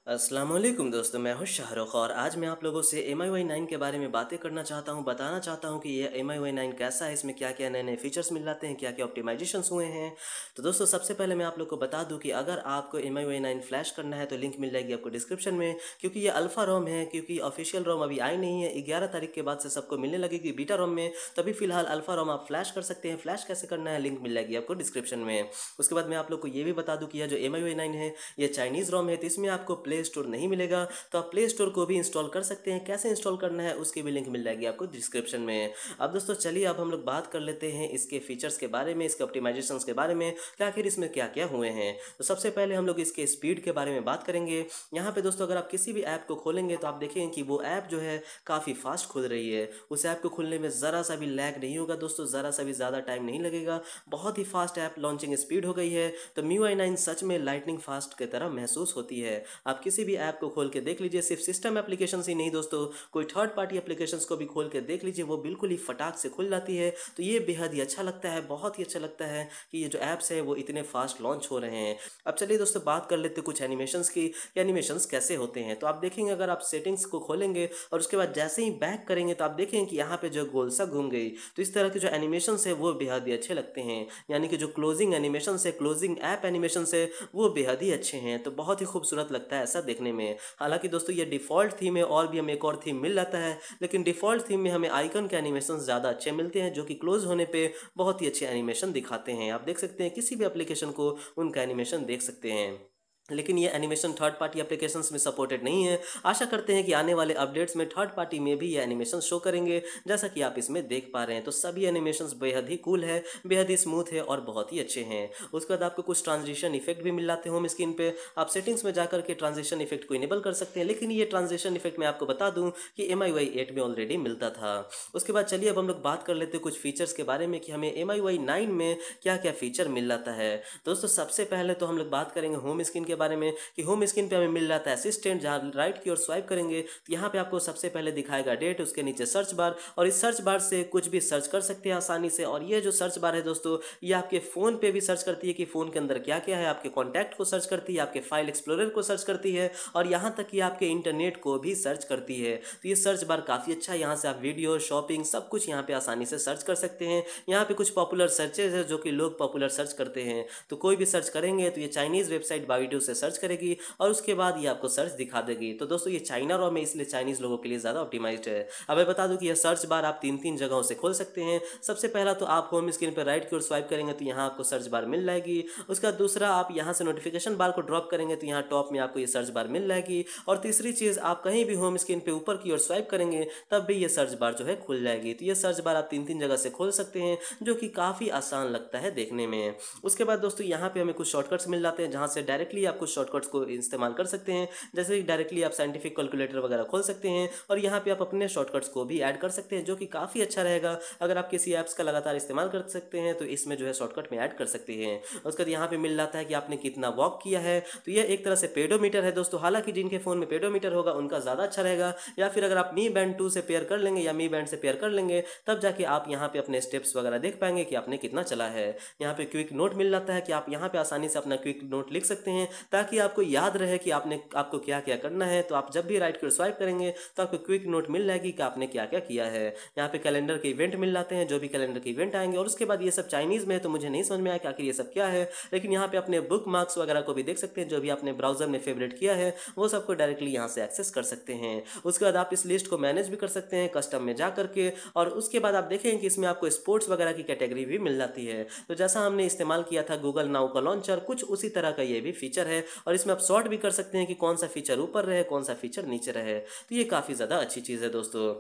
अस्सलाम वालेकुम दोस्तों, मैं हूं शाहरुख और आज मैं आप लोगों से MIUI 9 के बारे में बातें करना चाहता हूं, बताना चाहता हूं कि ये MIUI 9 कैसा है, इसमें क्या-क्या नए-नए फीचर्स मिल जाते हैं, क्या-क्या ऑप्टिमाइजेशंस हुए हैं। तो दोस्तों सबसे पहले मैं आप लोग को बता दूं कि अगर आपको MIUI 9 फ्लैश करना है तो लिंक मिल जाएगी आपको डिस्क्रिप्शन में, क्योंकि ये अल्फ़ा रोम है, क्योंकि ऑफिशियल रोम अभी आई नहीं है। 11 तारीख के बाद से सबको मिलने लगेगी बीटा रोम में, तो अभी फिलहाल अल्फ़ा रोम आप फ्लैश कर सकते हैं। फ्लैश कैसे करना है लिंक मिल जाएगी आपको डिस्क्रिप्शन में। उसके बाद मैं आप लोग को ये भी बता दूं कि यह जो MIUI 9 है ये चाइनीज़ रोम है, तो इसमें आपको प्ले स्टोर नहीं मिलेगा। तो आप प्ले स्टोर को भी इंस्टॉल कर सकते हैं। कैसे इंस्टॉल करना है उसकी भी लिंक मिल जाएगी आपको डिस्क्रिप्शन में। अब दोस्तों चलिए अब हम लोग बात कर लेते हैं इसके फीचर्स के बारे में, इसके ऑप्टिमाइजेशंस के बारे में कि आखिर इसमें क्या क्या हुए हैं। तो सबसे पहले हम लोग इसके स्पीड के बारे में बात करेंगे। यहाँ पे दोस्तों अगर आप किसी भी ऐप को खोलेंगे तो आप देखेंगे कि वो ऐप जो है काफ़ी फास्ट खुल रही है। उस ऐप को खुलने में ज़रा सा भी लैग नहीं होगा दोस्तों, ज़रा सा भी ज़्यादा टाइम नहीं लगेगा। बहुत ही फास्ट ऐप लॉन्चिंग स्पीड हो गई है। तो MIUI 9 सच में लाइटनिंग फास्ट की तरह महसूस होती है। आप किसी भी ऐप को खोल के देख लीजिए, सिर्फ सिस्टम एप्लीकेशंस ही नहीं दोस्तों, कोई थर्ड पार्टी एप्लीकेशंस को भी खोल के देख लीजिए, वो बिल्कुल ही फटाक से खुल जाती है। तो ये बेहद ही अच्छा लगता है, बहुत ही अच्छा लगता है कि ये जो ऐप्स हैं वो इतने फास्ट लॉन्च हो रहे हैं। अब चलिए दोस्तों बात कर लेते हैं कुछ एनिमेशंस की, कि एनिमेशंस कैसे होते हैं। तो आप देखेंगे अगर आप सेटिंग्स को खोलेंगे और उसके बाद जैसे ही बैक करेंगे तो आप देखेंगे कि यहाँ पे जो गोल सा घूम गई। तो इस तरह के जो एनिमेशंस है वो बेहद ही अच्छे लगते हैं। यानी कि जो क्लोजिंग एनिमेशंस है, क्लोजिंग ऐप एनिमेशंस है, वो बेहद ही अच्छे हैं। तो बहुत ही खूबसूरत लगता है ऐसा देखने में। हालांकि दोस्तों ये डिफ़ॉल्ट थीम है, और भी हमें एक और थीम मिल जाता है, लेकिन डिफ़ॉल्ट थीम में हमें आइकन के एनिमेशन ज़्यादा अच्छे मिलते हैं, जो कि क्लोज होने पे बहुत ही अच्छे एनिमेशन दिखाते हैं। आप देख सकते हैं किसी भी एप्लीकेशन को उनका एनिमेशन देख सकते हैं। लेकिन ये एनिमेशन थर्ड पार्टी एप्लीकेशंस में सपोर्टेड नहीं है। आशा करते हैं कि आने वाले अपडेट्स में थर्ड पार्टी में भी ये एनिमेशन शो करेंगे, जैसा कि आप इसमें देख पा रहे हैं। तो सभी एनिमेशंस बेहद ही कूल है, बेहद ही स्मूथ है और बहुत ही अच्छे हैं। उसके बाद आपको कुछ ट्रांजिशन इफेक्ट भी मिल जाते हैं होम स्क्रीन पे। आप सेटिंग्स में जाकर के ट्रांजिशन इफेक्ट को इनेबल कर सकते हैं, लेकिन ये ट्रांजिशन इफेक्ट मैं आपको बता दूं कि MIUI 8 में ऑलरेडी मिलता था। उसके बाद चलिए अब हम लोग बात कर लेते हैं कुछ फीचर्स के बारे में कि हमें MIUI 9 में क्या क्या फीचर मिल जाता है। दोस्तों सबसे पहले तो हम लोग बात करेंगे होम स्क्रीन के बारे में, कि होम स्क्रीन पे हमें मिल जाता है असिस्टेंट। जहाँ राइट की ओर स्वाइप करेंगे तो यहाँ पे आपको सबसे पहले दिखाएगा डेट, उसके नीचे सर्च बार, और इस सर्च बार से कुछ भी सर्च कर सकते हैं आसानी से। और ये जो सर्च बार है दोस्तों, ये आपके फ़ोन पे भी सर्च करती है कि फ़ोन के अंदर क्या क्या है, आपके कॉन्टैक्ट को सर्च करती है, आपके फाइल एक्सप्लोरर को सर्च करती है, और यहाँ तक कि आपके इंटरनेट को भी सर्च करती है। तो ये सर्च बार काफ़ी अच्छा है, यहाँ से आप वीडियो, शॉपिंग, सब कुछ यहाँ पे आसानी से सर्च कर सकते हैं। यहाँ पे कुछ पॉपुलर सर्चेज है जो कि लोग पॉपुलर सर्च करते हैं। तो कोई भी सर्च करेंगे तो ये चाइनीज़ वेबसाइट बाइडू से सर्च करेगी और उसके बाद ये आपको सर्च दिखा देगी। तो दोस्तों ये चाइना रोम है, इसलिए चाइनीज़ लोगों के लिए ज़्यादा ऑप्टिमाइज्ड है। अब मैं बता दूं कि यह सर्च बार आप तीन तीन जगहों से खोल सकते हैं। सबसे पहला तो आप होम स्क्रीन पर राइट की ओर स्वाइप करेंगे तो यहाँ आपको सर्च बार मिल जाएगी। उसका दूसरा, आप यहाँ से नोटिफिकेशन बार को ड्रॉप करेंगे तो यहाँ टॉप में आपको ये सर्च बार मिल जाएगी। और तीसरी चीज़, आप कहीं भी होम स्क्रीन पर ऊपर की ओर स्वाइप करेंगे तब भी ये सर्च बार जो है खुल जाएगी। तो ये सर्च बार आप तीन तीन जगह से खोल सकते हैं, जो कि काफ़ी आसान लगता है देखने में। उसके बाद दोस्तों यहाँ पे हमें कुछ शॉर्टकट्स मिल जाते हैं, जहाँ से डायरेक्टली आप कुछ शॉर्टकट्स को इस्तेमाल कर सकते हैं। जैसे कि डायरेक्टली आप साइंटिफिक कैलकुलेटर वगैरह खोल सकते हैं, और यहाँ पे आप अपने शॉर्टकट्स को भी ऐड कर सकते हैं, जो कि काफ़ी अच्छा रहेगा। अगर आप किसी ऐप्स का लगातार इस्तेमाल कर सकते हैं तो इसमें जो है शॉर्टकट में ऐड कर सकते हैं। उसके बाद यहाँ पे मिल जाता है कि आपने कितना वॉक किया है। तो यह एक तरह से पेडोमीटर है दोस्तों। हालांकि जिनके फ़ोन में पेडोमीटर होगा उनका ज़्यादा अच्छा रहेगा, या फिर अगर आप मी बैंड 2 से पेयर कर लेंगे या मी बैंड से पेयर कर लेंगे तब जाके आप यहाँ पे अपने स्टेप्स वगैरह देख पाएंगे कि आपने कितना चला है। यहाँ पे क्विक नोट मिल जाता है कि आप यहाँ पे आसानी से अपना क्विक नोट लिख सकते हैं, ताकि आपको याद रहे कि आपको क्या क्या करना है। तो आप जब भी राइट की ओर स्वाइप करेंगे तो आपको क्विक नोट मिल जाएगी कि आपने क्या क्या किया है। यहाँ पे कैलेंडर के इवेंट मिल जाते हैं, जो भी कैलेंडर के इवेंट आएंगे। और उसके बाद ये सब चाइनीज़ में है तो मुझे नहीं समझ में आया कि आखिर ये सब क्या है, लेकिन यहाँ पे अपने बुक मार्क्स वगैरह को भी देख सकते हैं, जो भी आपने ब्राउजर में फेवरेट किया है वो सबको डायरेक्टली यहाँ से एक्सेस कर सकते हैं। उसके बाद आप इस लिस्ट को मैनेज भी कर सकते हैं कस्टम में जा करके। और उसके बाद आप देखेंगे कि इसमें आपको स्पोर्ट्स वगैरह की कैटेगरी भी मिल जाती है। तो जैसा हमने इस्तेमाल किया था गूगल नाउ का लॉन्चर, कुछ उसी तरह का ये भी फीचर है। और इसमें आप सॉर्ट भी कर सकते हैं कि कौन सा फीचर ऊपर रहे, कौन सा फीचर नीचे रहे। तो ये काफ़ी ज़्यादा अच्छी चीज़ है दोस्तों।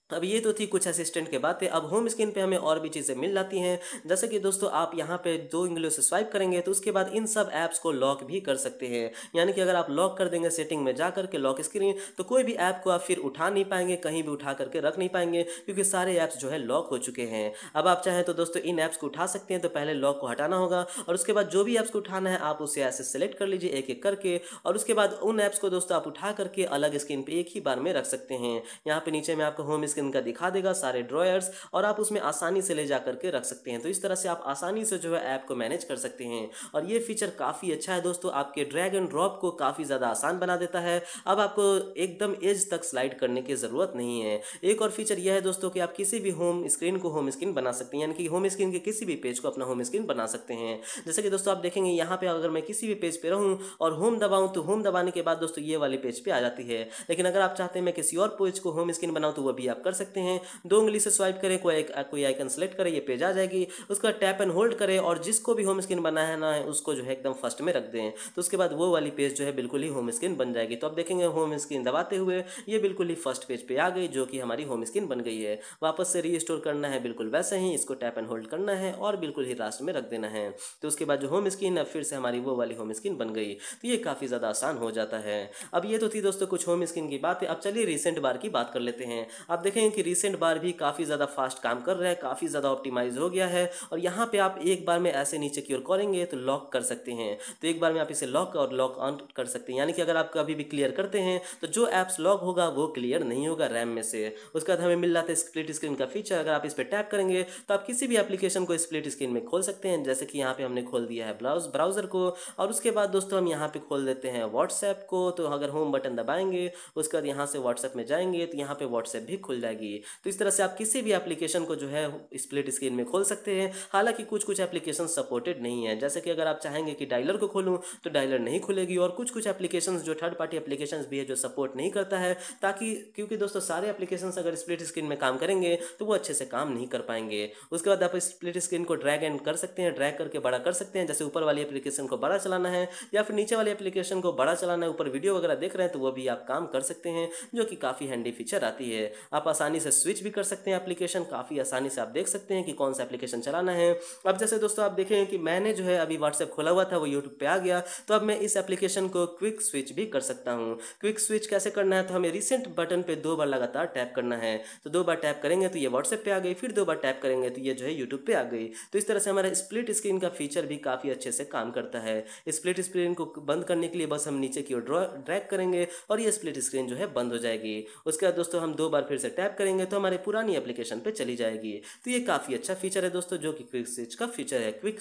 अब ये तो थी कुछ असिस्टेंट के बातें। अब होम स्क्रीन पे हमें और भी चीज़ें मिल जाती हैं, जैसे कि दोस्तों आप यहाँ पे दो उंगलियों से स्वाइप करेंगे तो उसके बाद इन सब ऐप्स को लॉक भी कर सकते हैं। यानी कि अगर आप लॉक कर देंगे सेटिंग में जा करके लॉक स्क्रीन, तो कोई भी ऐप को आप फिर उठा नहीं पाएंगे, कहीं भी उठा करके रख नहीं पाएंगे, क्योंकि सारे ऐप्स जो है लॉक हो चुके हैं। अब आप चाहें तो दोस्तों इन ऐप्स को उठा सकते हैं, तो पहले लॉक को हटाना होगा, और उसके बाद जो भी ऐप्स को उठाना है आप उसे ऐसे सेलेक्ट कर लीजिए एक एक करके। और उसके बाद उन ऐप्स को दोस्तों आप उठा करके अलग स्क्रीन पर एक ही बार में रख सकते हैं। यहाँ पे नीचे में आपको होम स्क्रीन स्क्रीन का दिखा देगा, सारे ड्रॉयर्स, और आप उसमें आसानी से ले जा करके रख सकते हैं। तो इस तरह से आप आसानी से जो है ऐप को मैनेज कर सकते हैं और ये फीचर काफ़ी अच्छा है दोस्तों, आपके ड्रैग एंड ड्रॉप को काफ़ी ज़्यादा आसान बना देता है। अब आपको एकदम एज तक स्लाइड करने की ज़रूरत नहीं है। एक और फीचर यह है दोस्तों कि आप किसी भी होम स्क्रीन को होम स्क्रीन बना सकते हैं, यानी कि होम स्क्रीन के किसी भी पेज को अपना होम स्क्रीन बना सकते हैं। जैसे कि दोस्तों आप देखेंगे यहाँ पे अगर मैं किसी भी पेज पे रहूँ और होम दबाऊँ तो होम दबाने के बाद दोस्तों ये वाली पेज पे आ जाती है। लेकिन अगर आप चाहते हैं मैं किसी और पेज को होम स्क्रीन बनाऊँ तो वो भी आप कर सकते हैं। 2 उंगली से स्वाइप करें, कोई आइकन सेलेक्ट करें, ये पेज आ जाएगी। उसका टैप एंड होल्ड करें और जिसको भी होम स्क्रीन बनाना है उसको जो है एकदम फर्स्ट में रख दें, तो उसके बाद वो वाली पेज जो है बिल्कुल ही होम स्क्रीन बन जाएगी। तो आप देखेंगे होम स्क्रीन दबाते हुए ये बिल्कुल ही फर्स्ट पेज पे आ गई, जो कि हमारी होम स्क्रीन बन गई है। वापस से रीस्टोर करना है बिल्कुल वैसे ही, इसको टैप एंड होल्ड करना है और बिल्कुल ही लास्ट में रख देना है। तो उसके बाद जो होम स्क्रीन है फिर से हमारी वो वाली होम स्क्रीन बन गई। तो ये काफ़ी ज़्यादा आसान हो जाता है। अब ये तो थी दोस्तों कुछ होम स्क्रीन की बात है। अब चलिए रिसेंट बार की बात कर लेते हैं। आप देखेंगे कि रिसेंट बार भी काफ़ी ज़्यादा फास्ट काम कर रहा है, काफ़ी ज़्यादा ऑप्टिमाइज हो गया है और यहाँ पे आप एक बार में ऐसे नीचे की ओर करेंगे तो लॉक कर सकते हैं। तो एक बार में आप इसे लॉक और लॉक ऑन कर सकते हैं, यानी कि अगर आप कभी भी क्लियर करते हैं तो जो ऐप्स लॉक होगा वो क्लियर नहीं होगा रैम में से। उसके बाद हमें मिल रहा था स्प्लिट स्क्रीन का फीचर। अगर आप इस पर टैप करेंगे तो आप किसी भी एप्लीकेशन को स्प्लिट स्क्रीन में खोल सकते हैं, जैसे कि यहाँ पे हमने खोल दिया है ब्राउज़र को। और उसके बाद दोस्तों हम यहाँ पे खोल देते हैं व्हाट्सएप को। तो अगर होम बटन दबाएंगे उसके बाद यहाँ से व्हाट्सएप में जाएंगे तो यहाँ पे व्हाट्सएप भी खुल जाएगी। तो इस तरह से आप किसी भी एप्लीकेशन को जो है स्प्लिट स्क्रीन में खोल सकते हैं। हालांकि कुछ कुछ एप्लीकेशन सपोर्टेड नहीं है, जैसे कि अगर आप चाहेंगे कि डायलर को खोलूँ तो डायलर नहीं खुलेगी, और कुछ कुछ एप्लीकेशंस जो थर्ड पार्टी एप्लीकेशंस भी है जो सपोर्ट नहीं करता है, ताकि क्योंकि दोस्तों सारे एप्लीकेशंस अगर स्प्लिट स्क्रीन में काम करेंगे तो वो अच्छे से काम नहीं कर पाएंगे। उसके बाद आप स्प्लिट स्क्रीन को ड्रैग एंड कर सकते हैं, ड्रैग करके बड़ा कर सकते हैं। जैसे ऊपर वाली एप्लीकेशन को बड़ा चलाना है या फिर नीचे वाली एप्लीकेशन को बड़ा चलाना है, ऊपर वीडियो वगैरह देख रहे हैं तो वो भी आप काम कर सकते हैं, जो कि काफ़ी हैंडी फीचर आती है। आप आसानी से स्विच भी कर सकते हैं एप्लीकेशन, काफ़ी आसानी से आप देख सकते हैं कि कौन सा एप्लीकेशन चलाना है। अब जैसे दोस्तों आप देखें कि मैंने जो है अभी व्हाट्सएप खोला हुआ था वो यूट्यूब पे आ गया, तो अब मैं इस एप्लीकेशन को क्विक स्विच भी कर सकता हूँ। क्विक स्विच कैसे करना है, तो हमें रिसेंट बटन पे 2 बार लगातार टैप करना है। तो 2 बार टैप करेंगे तो ये व्हाट्सएप पे आ गई, फिर 2 बार टैप करेंगे तो ये जो है यूट्यूब पे आ गई। तो इस तरह से हमारा स्प्लिट स्क्रीन का फीचर भी काफ़ी अच्छे से काम करता है। स्प्लिट स्क्रीन को बंद करने के लिए बस हम नीचे की ओर ड्रैग करेंगे और ये स्प्लिट स्क्रीन जो है बंद हो जाएगी। उसके बाद दोस्तों हम 2 बार फिर से टैप करेंगे तो हमारे पुरानी एप्लीकेशन पे चली जाएगी। तो ये काफ़ी अच्छा फीचर है दोस्तों, जो कि क्विक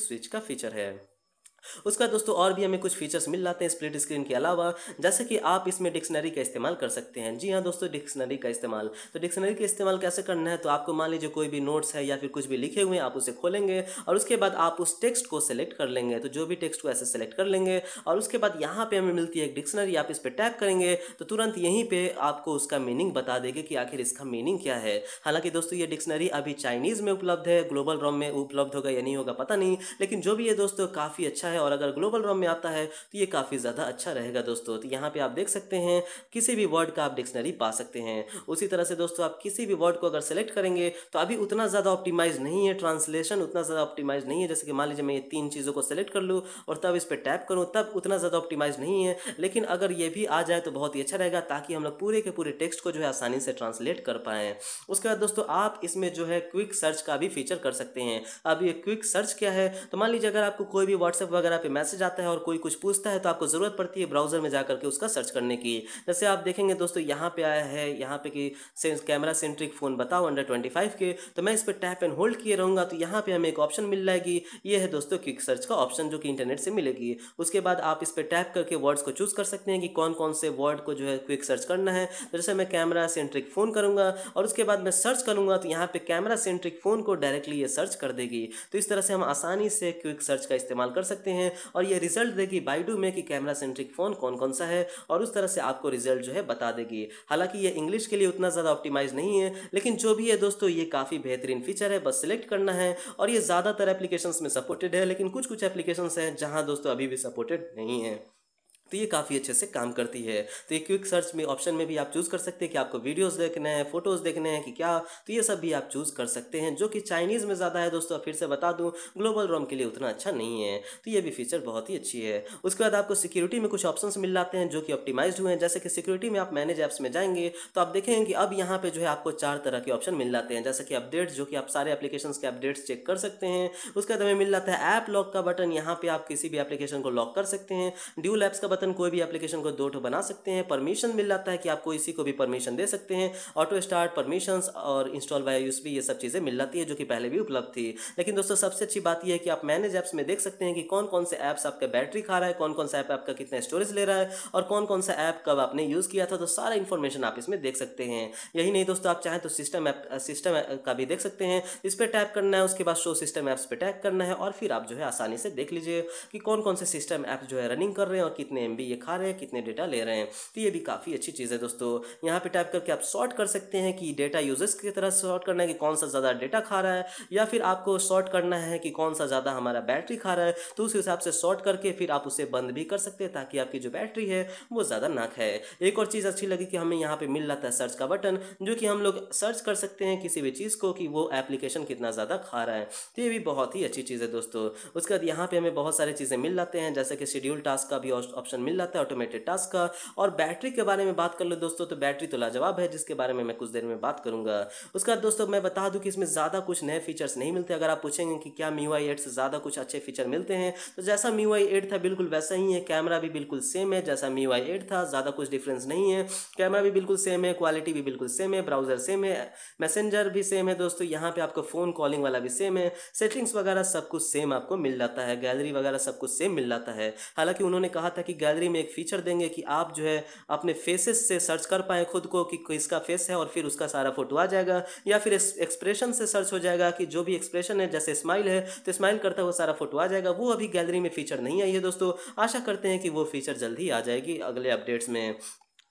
स्विच का फीचर है। उसका दोस्तों और भी हमें कुछ फीचर्स मिल जाते हैं स्प्लिट स्क्रीन के अलावा, जैसे कि आप इसमें डिक्शनरी का इस्तेमाल कर सकते हैं। जी हाँ दोस्तों, डिक्शनरी का इस्तेमाल। तो डिक्शनरी का इस्तेमाल कैसे करना है, तो आपको मान लीजिए कोई भी नोट्स है या फिर कुछ भी लिखे हुए हैं, आप उसे खोलेंगे और उसके बाद आप उस टेक्स्ट को सेलेक्ट कर लेंगे। तो जो भी टेक्स्ट को ऐसे सेलेक्ट कर लेंगे और उसके बाद यहाँ पे हमें मिलती है एक डिक्शनरी, आप इस पर टैप करेंगे तो तुरंत यहीं पे आपको उसका मीनिंग बता देगी कि आखिर इसका मीनिंग क्या है। हालांकि दोस्तों ये डिक्शनरी अभी चाइनीज़ में उपलब्ध है, ग्लोबल रोम में उपलब्ध होगा या नहीं होगा पता नहीं, लेकिन जो भी है दोस्तों काफ़ी अच्छा है। और अगर ग्लोबल में आता है तो ये काफ़ी ज़्यादा अच्छा रहेगा दोस्तों। तो यहाँ पे आप देख सकते हैं किसी भी वर्ड का आप डिक्शनरी पा सकते हैं। उसी तरह से दोस्तों आप किसी भी वर्ड को अगर सेलेक्ट करेंगे तो अभी उतना ज़्यादा ऑप्टिमाइज नहीं है, ट्रांसलेशन उतना ज़्यादा ऑप्टिमाइज नहीं है। जैसे कि मान लीजिए मैं ये 3 चीज़ों को सेलेक्ट कर लूँ और तब इस पर टैप करूँ, तब उतना ज़्यादा ऑप्टिमाइज नहीं है। लेकिन अगर ये भी आ जाए तो बहुत ही अच्छा रहेगा, ताकि हम लोग पूरे के पूरे टेक्स्ट को जो है आसानी से ट्रांसलेट कर पाएँ। उसके बाद दोस्तों आप इसमें जो है क्विक सर्च का भी फीचर कर सकते हैं। अब ये क्विक सर्च क्या है, तो मान लीजिए अगर आपको कोई भी व्हाट्सएप वगैरह पे मैसेज आता है और कोई कुछ पूछता है तो आपको ज़रूरत पड़ती है ब्राउज़र में जाकर के उसका सर्च करने की। जैसे आप देखेंगे दोस्तों यहाँ पे आया है, यहाँ पे कि कैमरा सेंट्रिक फ़ोन बताओ अंडर 25 के, तो मैं इस पर टैप एंड होल्ड किए रहूँगा तो यहाँ पे हमें एक ऑप्शन मिल जाएगी। ये है दोस्तों क्विक सर्च का ऑप्शन, जो कि इंटरनेट से मिलेगी। उसके बाद आप इस पर टैप करके वर्ड्स को चूज़ कर सकते हैं कि कौन कौन से वर्ड को जो है क्विक सर्च करना है। तो जैसे मैं कैमरा सेंट्रिक फ़ोन करूँगा और उसके बाद मैं सर्च करूँगा तो यहाँ पे कैमरा सेंट्रिक फ़ोन को डायरेक्टली ये सर्च कर देगी। तो इस तरह से हम आसानी से क्विक सर्च का इस्तेमाल कर सकते हैं और ये रिजल्ट देगी बाइडू में कि कैमरा सेंट्रिक फ़ोन कौन कौन सा है, और उस तरह से आपको रिजल्ट जो है बता देगी। हालांकि ये इंग्लिश के लिए उतना ज़्यादा ऑप्टिमाइज नहीं है, लेकिन जो भी है दोस्तों ये काफ़ी बेहतरीन फीचर है। बस सिलेक्ट करना है और ये ज़्यादातर एप्लीकेशंस में सपोर्टेड है, लेकिन कुछ कुछ एप्लीकेशंस हैं जहां दोस्तों अभी भी सपोर्टेड नहीं है। तो ये काफ़ी अच्छे से काम करती है। तो ये क्विक सर्च में ऑप्शन में भी आप चूज़ कर सकते हैं कि आपको वीडियोस देखने हैं, फोटोज़ देखने हैं कि क्या, तो ये सब भी आप चूज़ कर सकते हैं, जो कि चाइनीज़ में ज़्यादा है दोस्तों। फिर से बता दूं ग्लोबल रोम के लिए उतना अच्छा नहीं है। तो ये भी फीचर बहुत ही अच्छी है। उसके बाद आपको सिक्योरिटी में कुछ ऑप्शंस मिल जाते हैं जो कि ऑप्टिमाइज्ड हुए हैं। जैसे कि सिक्योरिटी में आप मैनेज ऐप्स में जाएंगे तो आप देखेंगे कि अब यहाँ पे जो है आपको 4 तरह के ऑप्शन मिल जाते हैं। जैसे कि अपडेट्स, जो कि आप सारे एप्लीकेशंस के अपडेट्स चेक कर सकते हैं। उसके बाद हमें मिल जाता है ऐप लॉक का बटन, यहाँ पे आप किसी भी एप्लीकेशन को लॉक कर सकते हैं। ड्यूल ऐप्स का बटन कोई भी एप्लीकेशन को 2 ठो बना सकते हैं। परमिशन मिल जाता है कि आप किसी को भी परमिशन दे सकते हैं। ऑटो स्टार्ट, परमिशंस और इंस्टॉल वाया यूएसबी, ये सब चीज़ें मिल जाती है जो कि पहले भी उपलब्ध थी। लेकिन दोस्तों सबसे अच्छी बात यह है कि आप मैनेज ऐप्स में देख सकते हैं कि कौन कौन से ऐप्स आपका बैटरी खा रहा है, कौन कौन सा ऐप आपका कितना स्टोरेज ले रहा है और कौन कौन सा ऐप कब आपने यूज़ किया था, तो सारा इन्फॉर्मेशन आप इसमें देख सकते हैं। यही नहीं दोस्तों, आप चाहें तो सिस्टम का भी देख सकते हैं। इस पर टैप करना है, उसके बाद शो सिस्टम ऐप्स पे टैप करना है और फिर आप जो है आसानी से देख लीजिए कि कौन कौन से सिस्टम ऐप जो है रनिंग कर रहे हैं और कितने एमबी ये खा रहे हैं, कितने डेटा ले रहे हैं। तो ये भी काफ़ी अच्छी चीज़ है दोस्तों। यहाँ पे टैप करके आप सॉर्ट कर सकते हैं कि डेटा यूजर्स की तरह सॉर्ट करना है कि कौन सा ज़्यादा डेटा खा रहा है, या फिर आपको सॉर्ट करना है कि कौन सा ज़्यादा हमारा बैटरी खा रहा है। तो उस हिसाब से सॉर्ट करके फिर आप उसे बंद भी कर सकते हैं ताकि आपकी जो बैटरी है वो ज़्यादा ना खाए। एक और चीज़ अच्छी लगी कि हमें यहाँ पे मिल जाता है सर्च का बटन, जो कि हम लोग सर्च कर सकते हैं किसी भी चीज़ को कि वो एप्लीकेशन कितना ज़्यादा खा रहा है। तो ये भी बहुत ही अच्छी चीज़ है दोस्तों। उसके बाद यहाँ पे हमें बहुत सारी चीज़ें मिल जाते हैं, जैसे कि शेड्यूल टास्क का भी ऑप्शन मिल जाता है, ऑटोमेटेड टास्क का। और बैटरी के बारे में बात कर लो दोस्तों, तो बैटरी तो लाजवाब है, जिसके बारे में मैं कुछ देर में बात करूंगा। उसके बाद दोस्तों मैं बता दूं कि इसमें ज़्यादा कुछ नए फीचर्स नहीं मिलते। अगर आप पूछेंगे कि क्या MIUI 8 से ज़्यादा कुछ अच्छे फीचर मिलते हैं, तो जैसा MIUI 8 था बिल्कुल वैसा ही है। कैमरा भी बिल्कुल सेम है जैसा MIUI 8 था, ज़्यादा कुछ डिफरेंस नहीं है। कैमरा भी बिल्कुल सेम है, क्वालिटी भी बिल्कुल सेम है, ब्राउजर सेम है, मैसेंजर भी सेम है दोस्तों। यहाँ पे आपको फ़ोन कॉलिंग वाला भी सेम है, सेटिंग्स वगैरह सब कुछ सेम आपको मिल जाता है, गैलरी वगैरह सब कुछ सेम मिल जाता है। हालांकि उन्होंने कहा था कि गैलरी में एक फीचर देंगे कि आप जो है अपने फेसेस से सर्च कर पाएँ खुद को कि किसका फेस है और फिर उसका सारा फोटो आ जाएगा, या फिर एक्सप्रेशन से सर्च हो जाएगा कि जो भी एक्सप्रेशन है, जैसे स्माइल है तो स्माइल करता हुआ सारा फोटो आ जाएगा। वो अभी गैलरी में फीचर नहीं आई है दोस्तों, आशा करते हैं कि वो फीचर जल्द ही आ जाएगी अगले अपडेट्स में।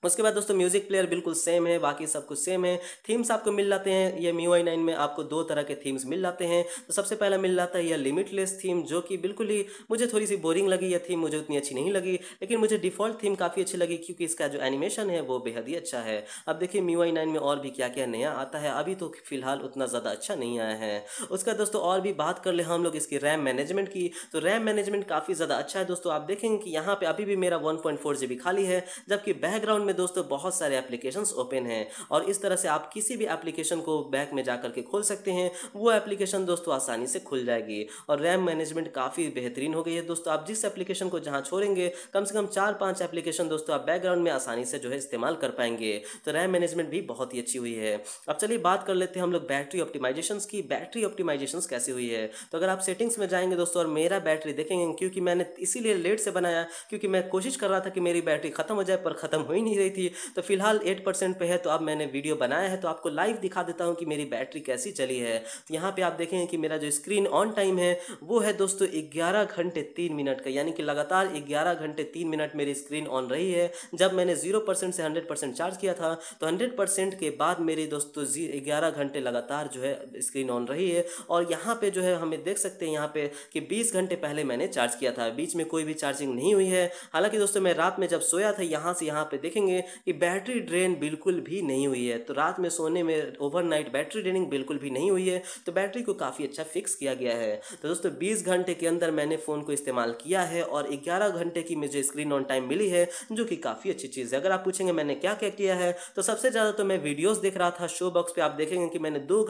उसके बाद दोस्तों म्यूजिक प्लेयर बिल्कुल सेम है, बाकी सब कुछ सेम है। थीम्स आपको मिल जाते हैं, ये MIUI 9 में आपको 2 तरह के थीम्स मिल जाते हैं। तो सबसे पहला मिल जाता है ये लिमिटलेस थीम, जो कि बिल्कुल ही मुझे थोड़ी सी बोरिंग लगी, ये थीम मुझे उतनी अच्छी नहीं लगी। लेकिन मुझे डिफ़ॉल्ट थीम काफ़ी अच्छी लगी क्योंकि इसका जो एनिमेशन है वो बेहद ही अच्छा है। अब देखिए MIUI 9 में और भी क्या क्या नया आता है, अभी तो फिलहाल उतना ज़्यादा अच्छा नहीं आया है। उसका दोस्तों और भी बात कर ले हम लोग इसकी रैम मैनेजमेंट की, तो रैम मैनेजमेंट काफ़ी ज़्यादा अच्छा है दोस्तों। आप देखेंगे कि यहाँ पे अभी भी मेरा 1.4 GB खाली है, जबकि बैकग्राउंड में दोस्तों बहुत सारे एप्लीकेशंस ओपन हैं। और इस तरह से आप किसी भी एप्लीकेशन को बैक में जाकर के खोल सकते हैं, वो एप्लीकेशन दोस्तों आसानी से खुल जाएगी। और रैम मैनेजमेंट काफ़ी बेहतरीन हो गई है दोस्तों। आप जिस एप्लीकेशन को जहां छोड़ेंगे, कम से कम 4-5 एप्लीकेशन दोस्तों आप बैकग्राउंड में आसानी से जो है इस्तेमाल कर पाएंगे। तो रैम मैनेजमेंट भी बहुत ही अच्छी हुई है। अब चलिए बात कर लेते हैं हम लोग बैटरी ऑप्टिमाइजेशंस की। बैटरी ऑप्टिमाइजेशंस कैसे हुई है, तो अगर आप सेटिंग्स में जाएंगे दोस्तों और मेरा बैटरी देखेंगे, क्योंकि मैंने इसीलिए लेट से बनाया क्योंकि मैं कोशिश कर रहा था कि मेरी बैटरी खत्म हो जाए, पर खत्म हो ही नहीं रही थी। तो फिलहाल 8% पे है, तो अब मैंने वीडियो बनाया है तो आपको लाइव दिखा देता हूं कि मेरी बैटरी कैसी चली है। तो यहाँ पे आप देखेंगे कि मेरा जो स्क्रीन ऑन टाइम है वो है दोस्तों 11 घंटे 3 मिनट का, यानी कि लगातार 11 घंटे 3 मिनट मेरी स्क्रीन ऑन रही है। जब मैंने 0% से 100% चार्ज किया था, तो 100% के बाद मेरी दोस्तों 11 घंटे लगातार जो है स्क्रीन ऑन रही है। और यहाँ पे जो है हमें देख सकते हैं यहाँ पे कि 20 घंटे पहले मैंने चार्ज किया था, बीच में कोई भी चार्जिंग नहीं हुई है। हालांकि दोस्तों मैं रात में जब सोया था, यहाँ से यहाँ पे देखेंगे कि बैटरी ड्रेन बिल्कुल भी नहीं हुई है। तो रात में सोने में ओवरनाइट बैटरी ड्रेनिंग बिल्कुल भी नहीं हुई है, तो बैटरी को काफ़ी अच्छा फिक्स किया गया है। तो दोस्तों 20 घंटे के अंदर मैंने फ़ोन को इस्तेमाल किया है और 11 घंटे की मुझे स्क्रीन ऑन टाइम मिली है, जो कि काफ़ी अच्छी चीज़ है। अगर आप पूछेंगे मैंने क्या क्या किया है, तो सबसे ज़्यादा तो मैं वीडियोज़ देख रहा था। शो बॉक्स पे आप देखेंगे कि मैंने 2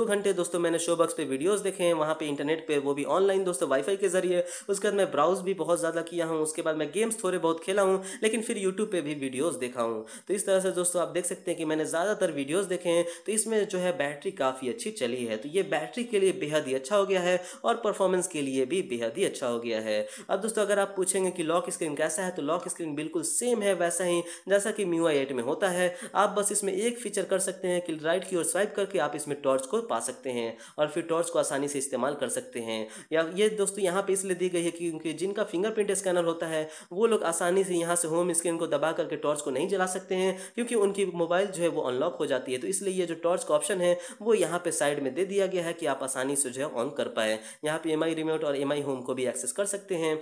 घंटे दोस्तों मैंने शो बॉक्स पे वीडियोज़ देखे हैं, वहाँ पे इंटरनेट पे, वो भी ऑनलाइन दोस्तों वाईफाई के जरिए। उसके बाद मैं ब्राउज भी बहुत ज़्यादा किया हूँ, उसके बाद मैं गेम्स थोड़े बहुत खेला हूँ, लेकिन फिर यूट्यूब पे भी वीडियोज़ देखा हूँ। तो इस तरह से दोस्तों आप देख सकते हैं कि मैंने ज़्यादातर वीडियोज़ देखे हैं, तो इसमें जो है बैटरी काफ़ी अच्छी चली है। तो ये बैटरी के लिए बेहद ही अच्छा हो गया है और परफॉर्मेंस के लिए भी बेहद ही अच्छा हो गया है। अब दोस्तों अगर आप पूछेंगे कि लॉक स्क्रीन कैसा है, तो लॉक स्क्रीन बिल्कुल सेम है वैसा ही जैसा कि MIUI 8 में होता है। आप बस इसमें एक फीचर कर सकते हैं कि राइट की ओर स्वाइप करके आप इसमें टॉर्च को पा सकते हैं और फिर टॉर्च को आसानी से इस्तेमाल कर सकते हैं। या ये दोस्तों यहाँ पे इसलिए दी गई है कि क्योंकि जिनका फिंगरप्रिंट स्कैनर होता है, वो लोग आसानी से यहाँ से होम स्क्रीन को दबा करके टॉर्च को नहीं जला सकते हैं, क्योंकि उनकी मोबाइल जो है वो अनलॉक हो जाती है। तो इसलिए ये जो टॉर्च का ऑप्शन है वो यहाँ पे साइड में दे दिया गया है कि आप आसानी से जो है ऑन कर पाए। यहाँ पे MI रिमोट और MI होम को भी एक्सेस कर सकते हैं।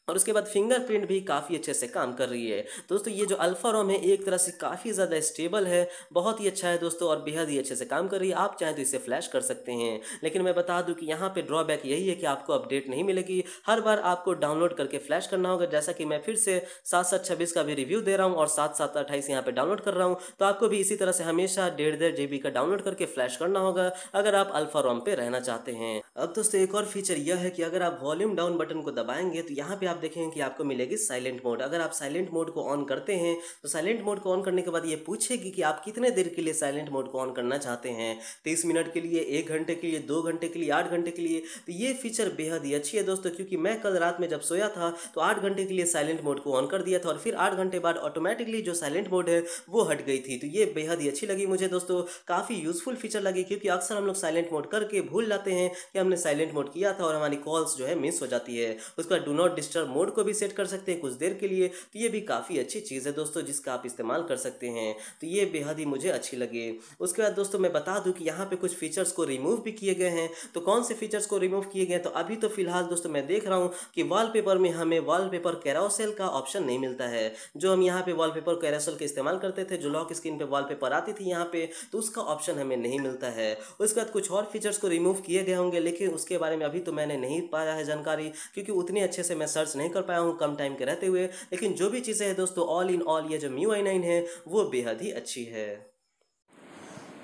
और उसके बाद फिंगरप्रिंट भी काफ़ी अच्छे से काम कर रही है दोस्तों। ये जो अल्फा रोम है एक तरह से काफ़ी ज़्यादा स्टेबल है, बहुत ही अच्छा है दोस्तों और बेहद ही अच्छे से काम कर रही है। आप चाहें तो इसे फ्लैश कर सकते हैं, लेकिन मैं बता दूं कि यहाँ पे ड्रॉबैक यही है कि आपको अपडेट नहीं मिलेगी, हर बार आपको डाउनलोड करके फ्लैश करना होगा। जैसा कि मैं फिर से 7/7/26 का भी रिव्यू दे रहा हूँ और 7/7/28 यहाँ पे डाउनलोड कर रहा हूँ, तो आपको भी इसी तरह से हमेशा 1.5 GB का डाउनलोड करके फ्लैश करना होगा अगर आप अल्फा रोम पे रहना चाहते हैं। अब दोस्तों एक और फीचर यह है कि अगर आप वॉल्यूम डाउन बटन को दबाएंगे, तो यहाँ पे आप देखेंगे कि आपको मिलेगी साइलेंट मोड। अगर आप साइलेंट मोड को ऑन करते हैं तो साइलेंट मोड को ऑन करने के बाद ये पूछेगी कि आप कितने देर के लिए साइलेंट मोड को ऑन करना चाहते हैं, 30 मिनट के लिए, 1 घंटे के लिए, 2 घंटे के लिए, 8 घंटे के लिए। तो ये फीचर बेहद ही अच्छी है दोस्तों, क्योंकि मैं कल रात में जब सोया था तो 8 घंटे के लिए साइलेंट मोड को ऑन कर दिया था और फिर 8 घंटे बाद ऑटोमेटिकली जो साइलेंट मोड है वो हट गई थी। तो ये बेहद ही अच्छी लगी मुझे दोस्तों, काफ़ी यूजफुल फीचर लगी, क्योंकि अक्सर हम लोग साइलेंट मोड करके भूल जाते हैं कि हमने साइलेंट मोड किया था और हमारी कॉल्स जो है मिस हो जाती है। उसके बाद डू नॉट डिस्टर्ब मोड को भी सेट कर सकते हैं कुछ देर के लिए। तो ये भी काफ़ी अच्छी चीज़ है दोस्तों, जिसका आप इस्तेमाल कर सकते हैं। तो ये बेहद ही मुझे अच्छी लगी। उसके बाद दोस्तों मैं बता दूं कि यहाँ पे कुछ फीचर्स को रिमूव भी किए गए हैं। तो कौन से फीचर्स को रिमूव किए गए? तो अभी तो फिलहाल दोस्तों मैं देख रहा हूँ कि वॉलपेपर में हमें वॉलपेपर कैरोसेल का ऑप्शन नहीं मिलता है। जो हम यहाँ पे वॉलपेपर कैरोसेल का इस्तेमाल करते थे, जो लॉक स्क्रीन पे वॉलपेपर आती थी यहाँ पे, तो उसका ऑप्शन हमें नहीं मिलता है। उसके बाद कुछ और फीचर्स को रिमूव किए गए होंगे, लेकिन उसके बारे में अभी तो मैंने नहीं पाया है जानकारी, क्योंकि उतने अच्छे से मैं सर्च नहीं कर पाया हूँ कम टाइम के रहते हुए। लेकिन जो भी चीज़ें हैं दोस्तों, ऑल इन ऑल ये जो MIUI 9 है वो बेहद ही अच्छी है।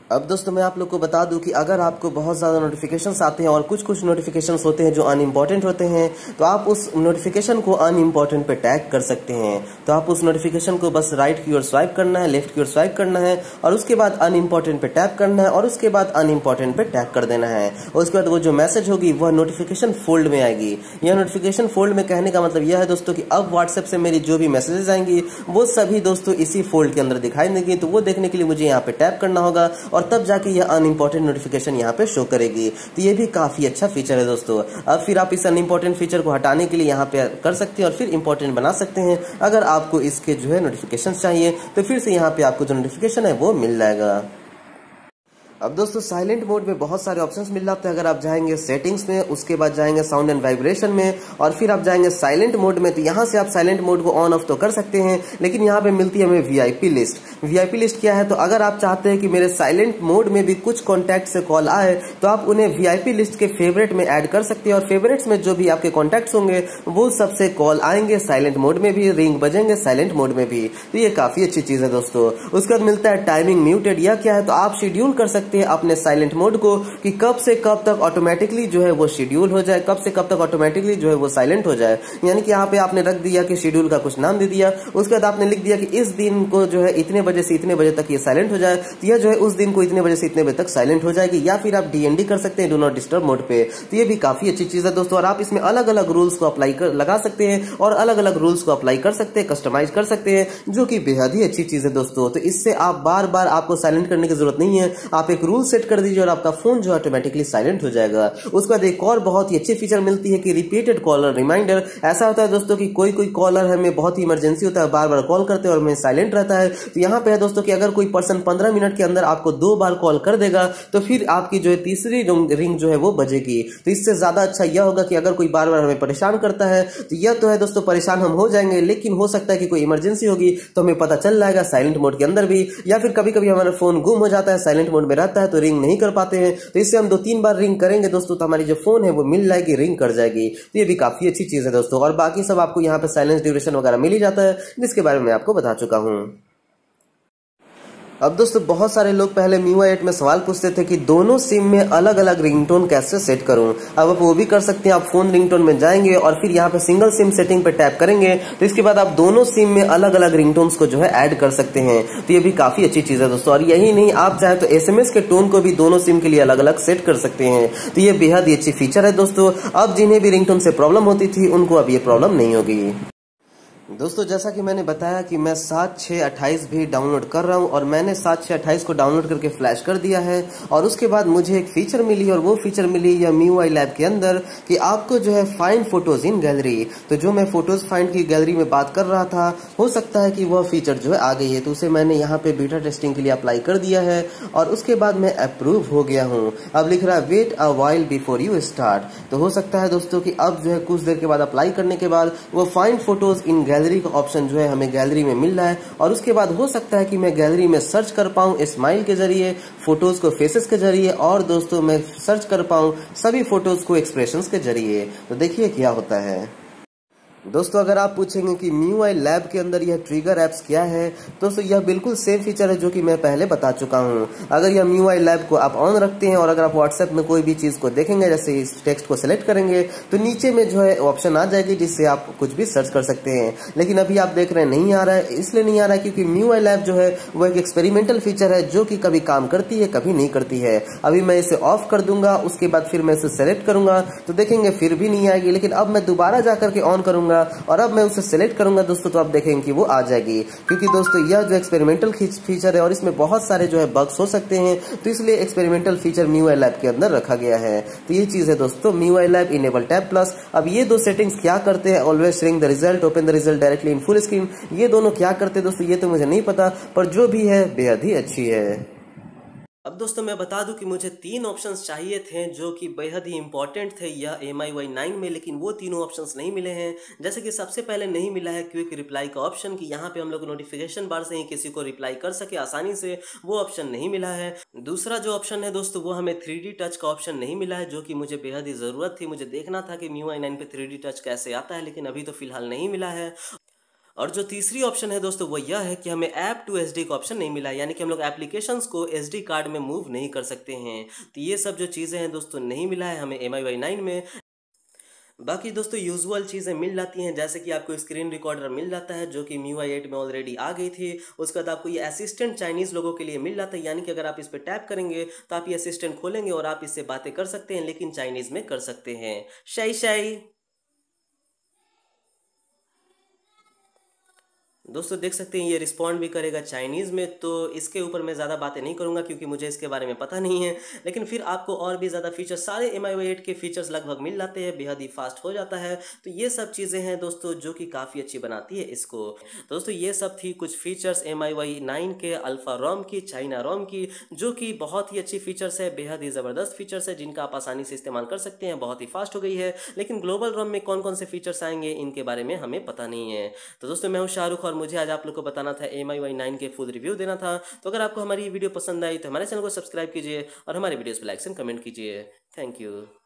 अब दोस्तों मैं आप लोग को बता दूं कि अगर आपको बहुत ज़्यादा नोटिफिकेशंस आते हैं और कुछ कुछ नोटिफिकेशंस होते हैं जो अनइम्पॉर्टेंट होते हैं, तो आप उस नोटिफिकेशन को अनइम्पॉर्टेंट पे टैग कर सकते हैं। तो आप उस नोटिफिकेशन को बस राइट की ओर स्वाइप करना है, लेफ्ट की ओर स्वाइप करना है और उसके बाद अनइम्पॉर्टेंट पे टैप करना है और उसके बाद अनइम्पॉर्टेंट पे टैग कर देना है। और उसके बाद वो जो मैसेज होगी वह नोटिफिकेशन फोल्ड में आएगी। यह नोटिफिकेशन फोल्ड में कहने का मतलब यह है दोस्तों कि अब व्हाट्सएप से मेरी जो भी मैसेजेस आएंगी वो सभी दोस्तों इसी फोल्ड के अंदर दिखाई देंगी। तो वो देखने के लिए मुझे यहाँ पे टैप करना होगा और तब जाके यह अनइम्पॉर्टेंट नोटिफिकेशन यहाँ पे शो करेगी। तो ये भी काफी अच्छा फीचर है दोस्तों। अब फिर आप इस अनइम्पॉर्टेंट फीचर को हटाने के लिए यहाँ पे कर सकते हैं और फिर इंपॉर्टेंट बना सकते हैं। अगर आपको इसके जो है नोटिफिकेशन चाहिए तो फिर से यहाँ पे आपको जो नोटिफिकेशन है वो मिल जाएगा। अब दोस्तों साइलेंट मोड में बहुत सारे ऑप्शंस मिल जाते हैं। अगर आप जाएंगे सेटिंग्स में, उसके बाद जाएंगे साउंड एंड वाइब्रेशन में और फिर आप जाएंगे साइलेंट मोड में, तो यहाँ से आप साइलेंट मोड को ऑन ऑफ तो कर सकते हैं, लेकिन यहाँ पे मिलती है हमें वीआईपी लिस्ट। वीआईपी लिस्ट क्या है? तो अगर आप चाहते हैं कि मेरे साइलेंट मोड में भी कुछ कॉन्टैक्ट से कॉल आए तो आप उन्हें वीआईपी लिस्ट के फेवरेट में ऐड कर सकते हैं और फेवरेट्स में जो भी आपके कॉन्टैक्ट्स होंगे वो सबसे कॉल आएंगे, साइलेंट मोड में भी रिंग बजेंगे, साइलेंट मोड में भी। तो ये काफी अच्छी चीज है दोस्तों। उसके बाद मिलता है टाइमिंग म्यूटेड। यह क्या है? तो आप शेड्यूल कर सकते हैं अपने साइलेंट मोड को कि कब से कब तक ऑटोमेटिकली जो है वो शेड्यूल हो जाए, कब से कब तक ऑटोमेटिकली जो है वो साइलेंट हो जाए। यानी कि यहाँ पे आपने रख दिया कि शेड्यूल का कुछ नाम दे दिया, उसके बाद आपने लिख दिया कि इस दिन को जो है इतने बजे से इतने बजे तक ये साइलेंट हो जाए, तो यह जो है उस दिन को इतने बजे से इतने बजे तक साइलेंट हो जाएगी। या फिर आप डीएनडी कर सकते हैं, डू नॉट डिस्टर्ब मोड पे। तो ये भी काफी अच्छी चीज है दोस्तों। और आप इसमें अलग अलग रूल्स को अप्लाई कर लगा सकते हैं और अलग अलग रूल्स को अप्लाई कर सकते हैं, कस्टमाइज कर सकते हैं, जो कि बेहद ही अच्छी चीज है दोस्तों। तो इससे आप बार बार आपको साइलेंट करने की जरूरत नहीं है। आप एक रूल सेट कर दीजिए और आपका फोन जो ऑटोमेटिकली साइलेंट हो जाएगा। उसके बाद एक और बहुत ही अच्छी फीचर मिलती है कि रिपीटेड कॉलर रिमाइंडर। ऐसा होता है दोस्तों कि कोई कोई कॉलर हमें बहुत ही इमरजेंसी होता है, बार बार कॉल करते हैं और हमें साइलेंट रहता है। तो यहाँ पे है दोस्तों कि अगर कोई पर्सन 15 मिनट के अंदर आपको 2 बार कॉल कर देगा तो फिर आपकी जो है तीसरी रिंग जो है वो बजेगी। तो इससे ज्यादा अच्छा यह होगा कि अगर कोई बार बार हमें परेशान करता है तो यह तो है दोस्तों परेशान हम हो जाएंगे, लेकिन हो सकता है कि कोई इमरजेंसी होगी तो हमें पता चल जाएगा साइलेंट मोड के अंदर भी। या फिर कभी कभी हमारा फोन गुम हो जाता है, साइलेंट मोड में रहता है तो रिंग नहीं कर पाते हैं। तो इससे हम 2-3 बार रिंग करेंगे दोस्तों तो हमारी जो फोन है वो मिल जाएगी, रिंग कर जाएगी। तो ये भी काफी अच्छी चीज है दोस्तों। और बाकी सब आपको यहाँ पे साइलेंस ड्यूरेशन वगैरह मिल ही जाता है, जिसके बारे में मैं आपको बता चुका हूँ। अब दोस्तों बहुत सारे लोग पहले MIUI 8 में सवाल पूछते थे कि दोनों सिम में अलग अलग रिंगटोन कैसे सेट करूं। अब आप वो भी कर सकते हैं। आप फोन रिंगटोन में जाएंगे और फिर यहाँ पे सिंगल सिम सेटिंग पे टैप करेंगे तो इसके बाद आप दोनों सिम में अलग अलग रिंगटोन्स को जो है ऐड कर सकते हैं। तो ये भी काफी अच्छी चीज है दोस्तों। और यही नहीं, आप चाहे तो SMS के टोन को भी दोनों सिम के लिए अलग अलग सेट कर सकते हैं। तो ये बेहद ही अच्छी फीचर है दोस्तों। अब जिन्हें भी रिंगटोन से प्रॉब्लम होती थी उनको अब ये प्रॉब्लम नहीं होगी। दोस्तों जैसा कि मैंने बताया कि मैं 7.6.28 भी डाउनलोड कर रहा हूं और मैंने 7.6.28 को डाउनलोड करके फ्लैश कर दिया है। और उसके बाद मुझे एक फीचर मिली और वो फीचर मिली या MIUI लैब के अंदर कि आपको जो है फाइंड फोटोज इन गैलरी। तो जो मैं फोटोज फाइंड की गैलरी में बात कर रहा था, हो सकता है कि वह फीचर जो है आ गई है। तो उसे मैंने यहाँ पे बीटा टेस्टिंग के लिए अप्लाई कर दिया है और उसके बाद मैं अप्रूव हो गया हूँ। अब लिख रहा है wait a while before you start. तो हो सकता है दोस्तों कि अब जो है कुछ देर के बाद अप्लाई करने के बाद वो फाइंड फोटोज इन गैलरी का ऑप्शन जो है हमें गैलरी में मिल रहा है। और उसके बाद हो सकता है कि मैं गैलरी में सर्च कर पाऊं स्माइल के जरिए, फोटोज को फेसेस के जरिए, और दोस्तों मैं सर्च कर पाऊं सभी फोटोज को एक्सप्रेशंस के जरिए। तो देखिए क्या होता है। दोस्तों अगर आप पूछेंगे कि MIUI लैब के अंदर यह ट्रिगर ऐप्स क्या है, दोस्तों यह बिल्कुल सेम फीचर है जो कि मैं पहले बता चुका हूं। अगर यह MIUI लैब को आप ऑन रखते हैं और अगर आप व्हाट्सएप में कोई भी चीज़ को देखेंगे, जैसे इस टेक्स्ट को सिलेक्ट करेंगे तो नीचे में जो है ऑप्शन आ जाएगी जिससे आप कुछ भी सर्च कर सकते हैं। लेकिन अभी आप देख रहे हैं नहीं आ रहा है, इसलिए नहीं आ रहा है क्योंकि MIUI लैब जो है वो एक एक्सपेरिमेंटल फीचर है जो कि कभी काम करती है कभी नहीं करती है। अभी मैं इसे ऑफ कर दूंगा, उसके बाद फिर मैं इसे सेलेक्ट करूंगा तो देखेंगे फिर भी नहीं आएगी। लेकिन अब मैं दोबारा जाकर के ऑन करूंगा और अब मैं उसे सेलेक्ट करूंगा दोस्तों तो आप देखेंगे कि वो आ जाएगी। क्योंकि दोस्तों यह जो एक्सपेरिमेंटल फीचर है और इसमें बहुत सारे जो है बग्स हो सकते हैं, तो इसलिए एक्सपेरिमेंटल फीचर MIUI लैब के अंदर रखा गया है। तो ये चीज है दोस्तों MIUI lab enable tab plus. अब ये दो सेटिंग्स क्या करते हैं, always sharing the result, open the result directly in full screen, ये दोनों क्या करते हैं दोस्तों ये तो मुझे नहीं पता, पर जो भी है बेहद ही अच्छी है। अब दोस्तों मैं बता दूं कि मुझे 3 ऑप्शंस चाहिए थे जो कि बेहद ही इंपॉर्टेंट थे यह MIUI 9 में, लेकिन वो तीनों ऑप्शंस नहीं मिले हैं। जैसे कि सबसे पहले नहीं मिला है क्विक रिप्लाई का ऑप्शन, कि यहाँ पे हम लोग नोटिफिकेशन बार से ही किसी को रिप्लाई कर सके आसानी से, वो ऑप्शन नहीं मिला है। दूसरा जो ऑप्शन है दोस्तों वो हमें 3D टच का ऑप्शन नहीं मिला है, जो कि मुझे बेहद ही ज़रूरत थी। मुझे देखना था कि MIUI 9 पे 3D टच कैसे आता है, लेकिन अभी तो फिलहाल नहीं मिला है। और जो तीसरी ऑप्शन है दोस्तों वो यह है कि हमें ऐप टू एसडी का ऑप्शन नहीं मिला है, यानी कि हम लोग एप्लीकेशंस को एसडी कार्ड में मूव नहीं कर सकते हैं। तो ये सब जो चीज़ें हैं दोस्तों नहीं मिला है हमें MIUI 9 में। बाकी दोस्तों यूजुअल चीज़ें मिल जाती हैं, जैसे कि आपको स्क्रीन रिकॉर्डर मिल जाता है जो कि MIUI 8 में ऑलरेडी आ गई थी। उसके बाद आपको ये असिस्टेंट चाइनीज़ लोगों के लिए मिल जाता है, यानी कि अगर आप इस पर टैप करेंगे तो आप ये असिस्टेंट खोलेंगे और आप इससे बातें कर सकते हैं, लेकिन चाइनीज़ में कर सकते हैं। शाई शाई दोस्तों देख सकते हैं ये रिस्पॉन्ड भी करेगा चाइनीज़ में, तो इसके ऊपर मैं ज़्यादा बातें नहीं करूंगा क्योंकि मुझे इसके बारे में पता नहीं है। लेकिन फिर आपको और भी ज़्यादा फीचर्स, सारे MIUI 8 के फीचर्स लगभग मिल जाते हैं, बेहद ही फास्ट हो जाता है। तो ये सब चीज़ें हैं दोस्तों जो कि काफ़ी अच्छी बनाती है इसको। दोस्तों ये सब थी कुछ फीचर्स MIUI 9 के अल्फ़ा रोम की, चाइना रोम की, जो कि बहुत ही अच्छी फीचर्स है, बेहद ही ज़बरदस्त फीचर्स है जिनका आप आसानी से इस्तेमाल कर सकते हैं। बहुत ही फास्ट हो गई है, लेकिन ग्लोबल रोम में कौन कौन से फीचर्स आएंगे इनके बारे में हमें पता नहीं है। तो दोस्तों मैं हूं शाहरुख और मुझे आज आप लोग को बताना था MIUI 9 के फुल रिव्यू देना था। तो अगर आपको हमारी ये वीडियो पसंद आई तो हमारे चैनल को सब्सक्राइब कीजिए और हमारे वीडियोस पे लाइक एंड कमेंट कीजिए। Thank you.